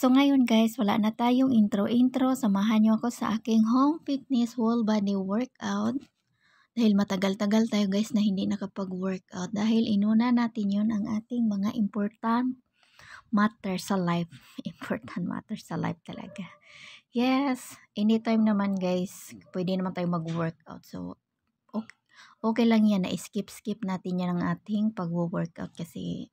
So ngayon guys, wala na tayong intro-intro. Samahan niyo ako sa aking home fitness whole body workout. Dahil matagal-tagal tayo guys na hindi nakapag-workout. Dahil inuna natin yon ang ating mga important matter sa life. Important matter sa life talaga. Yes, anytime naman guys, pwede naman tayo mag-workout. So, okay lang yan na skip natin yan ang ating pag-workout kasi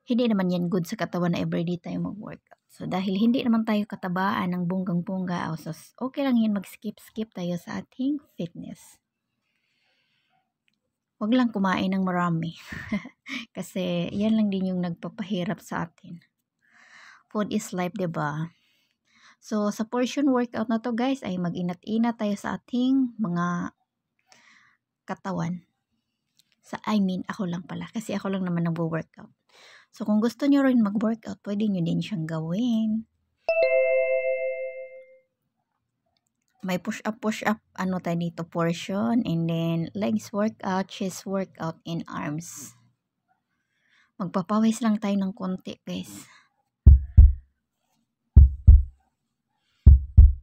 hindi naman yan good sa katawan na everyday tayo mag-workout. So, dahil hindi naman tayo katabaan ng bonggang-bongga, so okay lang yan mag-skip tayo sa ating fitness. Huwag lang kumain ng marami. Kasi yan lang din yung nagpapahirap sa atin. Food is life, diba? So, sa portion workout na to guys, ay mag-inat-inat tayo sa ating mga katawan. Ako lang pala. Kasi ako lang naman nagwo-workout. So, kung gusto nyo rin mag-workout, pwede nyo din siyang gawin. May push-up, ano tayo dito, portion. And then, legs workout, chest workout, and arms. Magpapawis lang tayo ng konti, guys.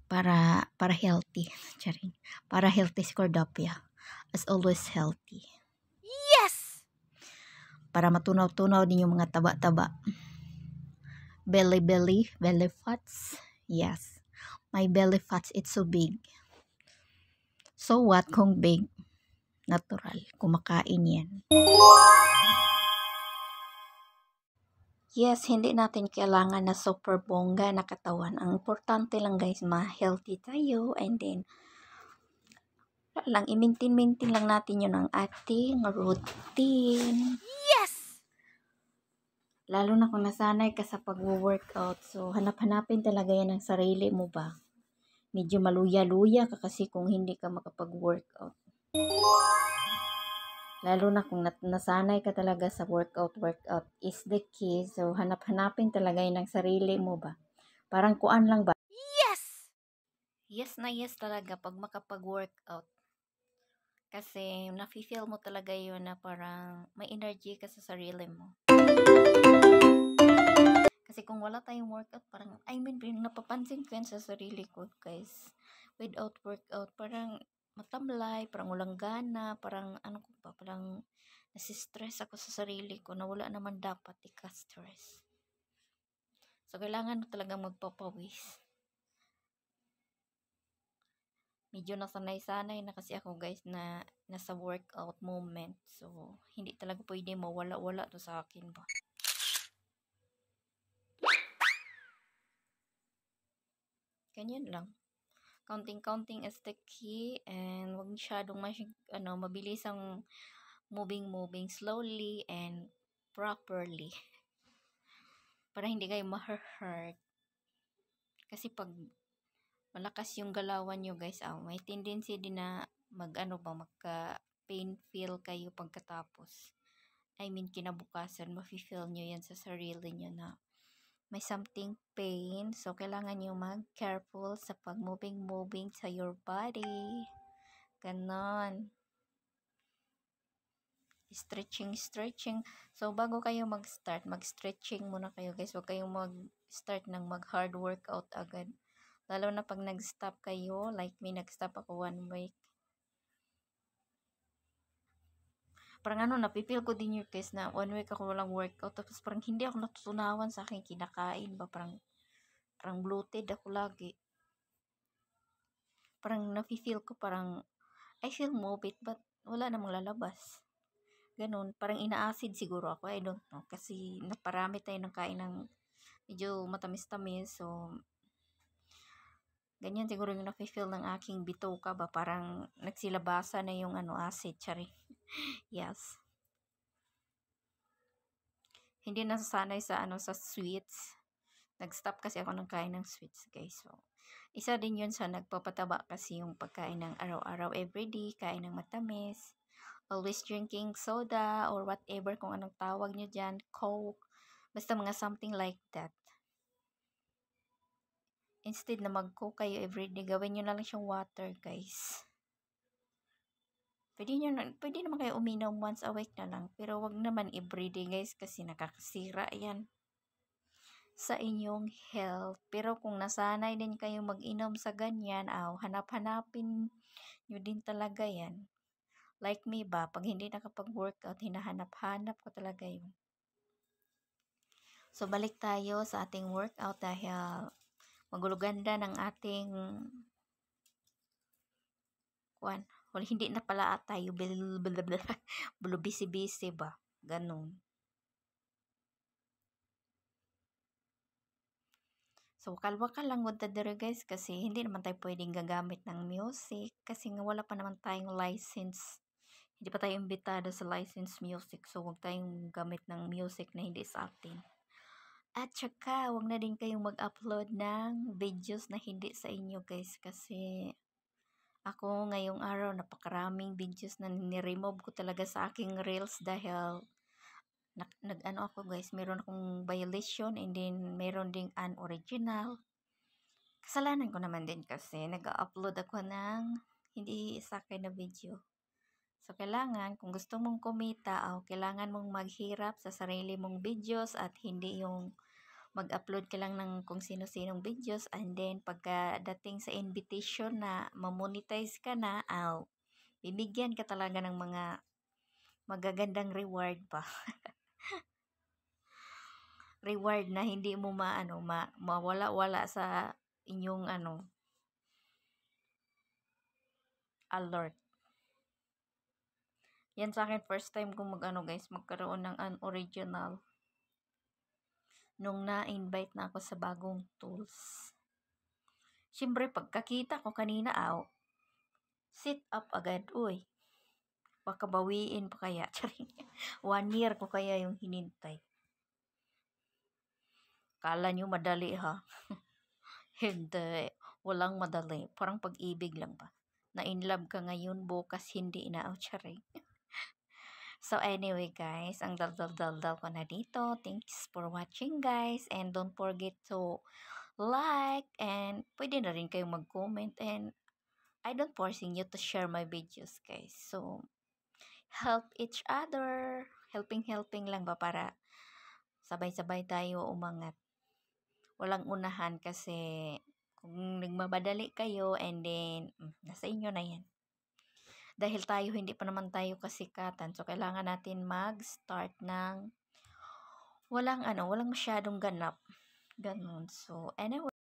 Para healthy. Charing. Para healthy si Cordapia. As always, healthy. Yes! Para matunaw-tunaw din yung mga taba-taba. Belly fats. Yes. My belly fats, it's so big. So what kung big? Natural. Kumakain yan. Yes, hindi natin kailangan na super bongga na katawan. Ang importante lang guys, ma-healthy tayo. And then, i-maintain lang natin yun ang ating routine. Yes! Lalo na kung nasanay ka sa pag-workout. So, hanapin talaga yan ang sarili mo ba? Medyo maluya-luya ka kasi kung hindi ka makapag-workout. Lalo na kung nasanay ka talaga sa workout is the key. So, hanapin talaga yun ang sarili mo ba? Parang kuan lang ba? Yes! Yes na yes talaga pag makapag-workout. Kasi nafe-feel mo talaga yun na parang may energy ka sa sarili mo. Kasi kung wala tayong workout, parang, napapansin ko yan sa sarili ko, guys. Without workout, parang matamlay, parang walang gana, parang parang nasistress ako sa sarili ko na wala naman dapat ika-stress. So, kailangan talagang magpapawis. Medyo nasanay-sanay na kasi ako guys na nasa workout moment. So, hindi talaga pwede mawala-wala to sa akin ba. Ganyan lang. Counting is the key and wag masyadong mabilis ang moving slowly and properly. Para hindi kayo ma-hurt. Kasi pag malakas yung galawan nyo guys, may tendency din na magka-pain feel kayo pagkatapos. Kinabukasan, mafe-feel nyo yan sa sarili nyo na may something pain. So, kailangan nyo mag-careful sa pag-moving sa your body. Ganon. Stretching. So, bago kayo mag-stretching muna kayo guys. Huwag kayong mag-start ng mag-hard workout agad. Lalo na pag nag-stop kayo, like me, nag-stop ako 1 week. Parang napipil ko din yung guys na 1 week ako walang workout. Tapos parang hindi ako natutunawan sa akin kinakain ba. Parang bloated ako lagi. Parang napipil ko parang I feel mobile but wala namang lalabas. Ganun. Parang ina-acid siguro ako. I don't know. Kasi naparami tayo ng kain ng medyo matamis-tamis. So, ganyan siguro yung nafe-feel ng aking bitoka ba. Parang nagsilabasa na yung acid. Tsari. Yes. Hindi nasasanay sa sa sweets. Nag-stop kasi ako ng kain ng sweets, guys. So, isa din yun sa nagpapataba kasi yung pagkain ng araw-araw everyday, kain ng matamis, always drinking soda or whatever kung anong tawag nyo dyan, Coke, basta mga something like that. Instead na mag-Coke kayo everyday, gawin nyo na lang siyang water, guys. Pwede naman kayo uminom once a week na lang, pero wag naman everyday, guys, kasi nakakasira yan. sa inyong health. Pero kung nasanay din kayo mag-inom sa ganyan, hanap-hanapin nyo din talaga yan. Like me ba, pag hindi nakapag-workout, hinahanap-hanap ko talaga yun. So, balik tayo sa ating workout dahil maguluganda ng ating hindi na pala tayo bulubisi-bisi ba? Ganun. So, wakal-wakal lang gud ta diri guys kasi hindi naman tayo pwedeng gagamit ng music kasi nga wala pa naman tayong license. Hindi pa tayo imbitado sa license music. So, huwag tayong gamit ng music na hindi sa atin. At saka, huwag na din kayong mag-upload ng videos na hindi sa inyo guys kasi ako ngayong araw napakaraming videos na ni-remove ko talaga sa aking reels dahil nag-ano ako guys, meron akong violation and then meron ding unoriginal. Kasalanan ko naman din kasi nag-upload ako ng hindi sa akin na video. So, kailangan, kung gusto mong kumita, kailangan mong maghirap sa sarili mong videos at hindi yung mag-upload ka lang ng kung sino-sinong videos and then pagkadating sa invitation na mamonetize ka na, bibigyan ka talaga ng mga magagandang reward pa. Reward na hindi mo mawala-wala sa inyong alert. Yan sa akin first time kong guys, magkaroon ng unoriginal nung na-invite na ako sa bagong tools. Siyempre pagkakita ko kanina sit up agad, uy. Baka bawiin pa kaya. 1 year ko kaya yung hinintay. Kala nyo madali ha? Hindi. Walang madali. Parang pag-ibig lang ba? Na-inlove ka ngayon, bukas hindi na. Charing. So anyway guys, ang dal-dal-dal-dal ko na dito. Thanks for watching guys. And don't forget to like and pwede na rin kayong mag-comment. And I don't forcing you to share my videos guys. So help each other. Helping lang ba para sabay-sabay tayo umangat. Walang unahan kasi kung nagmabadali kayo and then nasa inyo na yan. Dahil tayo hindi pa naman tayo kasikatan. So kailangan natin mag-start ng walang masyadong ganap. Ganun. So anyway.